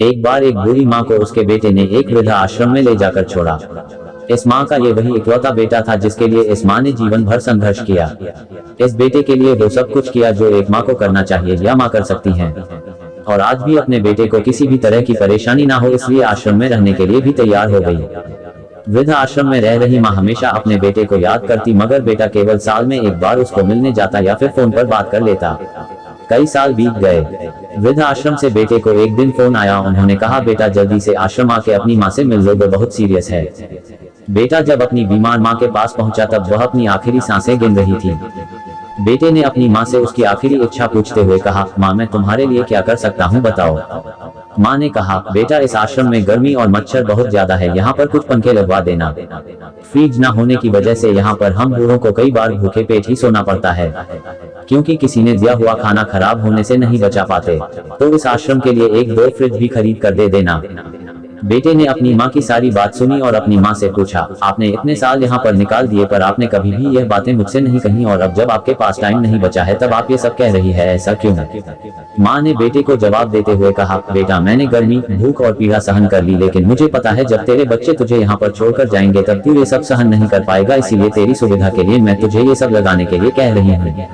एक बार एक बूढ़ी माँ को उसके बेटे ने एक वृद्धा आश्रम में ले जाकर छोड़ा। इस माँ का ये वही इकलौता बेटा था जिसके लिए इस माँ ने जीवन भर संघर्ष किया। इस बेटे के लिए वो सब कुछ किया जो एक माँ को करना चाहिए या माँ कर सकती है, और आज भी अपने बेटे को किसी भी तरह की परेशानी ना हो इसलिए आश्रम में रहने के लिए भी तैयार हो गई। वृद्ध आश्रम में रह रही माँ हमेशा अपने बेटे को याद करती, मगर बेटा केवल साल में एक बार उसको मिलने जाता या फिर फोन पर बात कर लेता। कई साल बीत गए। वृद्ध आश्रम से बेटे को एक दिन फोन आया। उन्होंने कहा, बेटा जल्दी से आश्रम आके अपनी माँ से मिल लो, वो बहुत सीरियस है। बेटा जब अपनी बीमार माँ के पास पहुंचा तब वह अपनी आखिरी सांसें गिन रही थी। बेटे ने अपनी माँ से उसकी आखिरी इच्छा पूछते हुए कहा, माँ मैं तुम्हारे लिए क्या कर सकता हूँ बताओ। माँ ने कहा, बेटा इस आश्रम में गर्मी और मच्छर बहुत ज्यादा है, यहाँ पर कुछ पंखे लगवा देना। फ्रिज न होने की वजह से यहाँ पर हम बूढ़ों को कई बार भूखे पेट ही सोना पड़ता है, क्योंकि किसी ने दिया हुआ खाना खराब होने से नहीं बचा पाते। तो इस आश्रम के लिए एक दो फ्रिज भी खरीद कर दे देना। बेटे ने अपनी माँ की सारी बात सुनी और अपनी माँ से पूछा, आपने इतने साल यहाँ पर निकाल दिए पर आपने कभी भी यह बातें मुझसे नहीं कही, और अब जब आपके पास टाइम नहीं बचा है तब आप ये सब कह रही है, ऐसा क्यों? माँ ने बेटे को जवाब देते हुए कहा, बेटा मैंने गर्मी, भूख और पीड़ा सहन कर ली, लेकिन मुझे पता है जब तेरे बच्चे तुझे यहाँ पर छोड़कर जाएंगे तब तू ये सब सहन नहीं कर पाएगा, इसीलिए तेरी सुविधा के लिए मैं तुझे ये सब लगाने के लिए कह रही हूँ।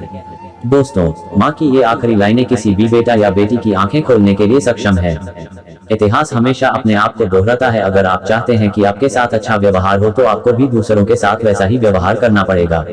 दोस्तों, माँ की ये आखिरी लाइनें किसी भी बेटा या बेटी की आंखें खोलने के लिए सक्षम है। इतिहास हमेशा अपने आप को दोहराता है। अगर आप चाहते हैं कि आपके साथ अच्छा व्यवहार हो तो आपको भी दूसरों के साथ वैसा ही व्यवहार करना पड़ेगा।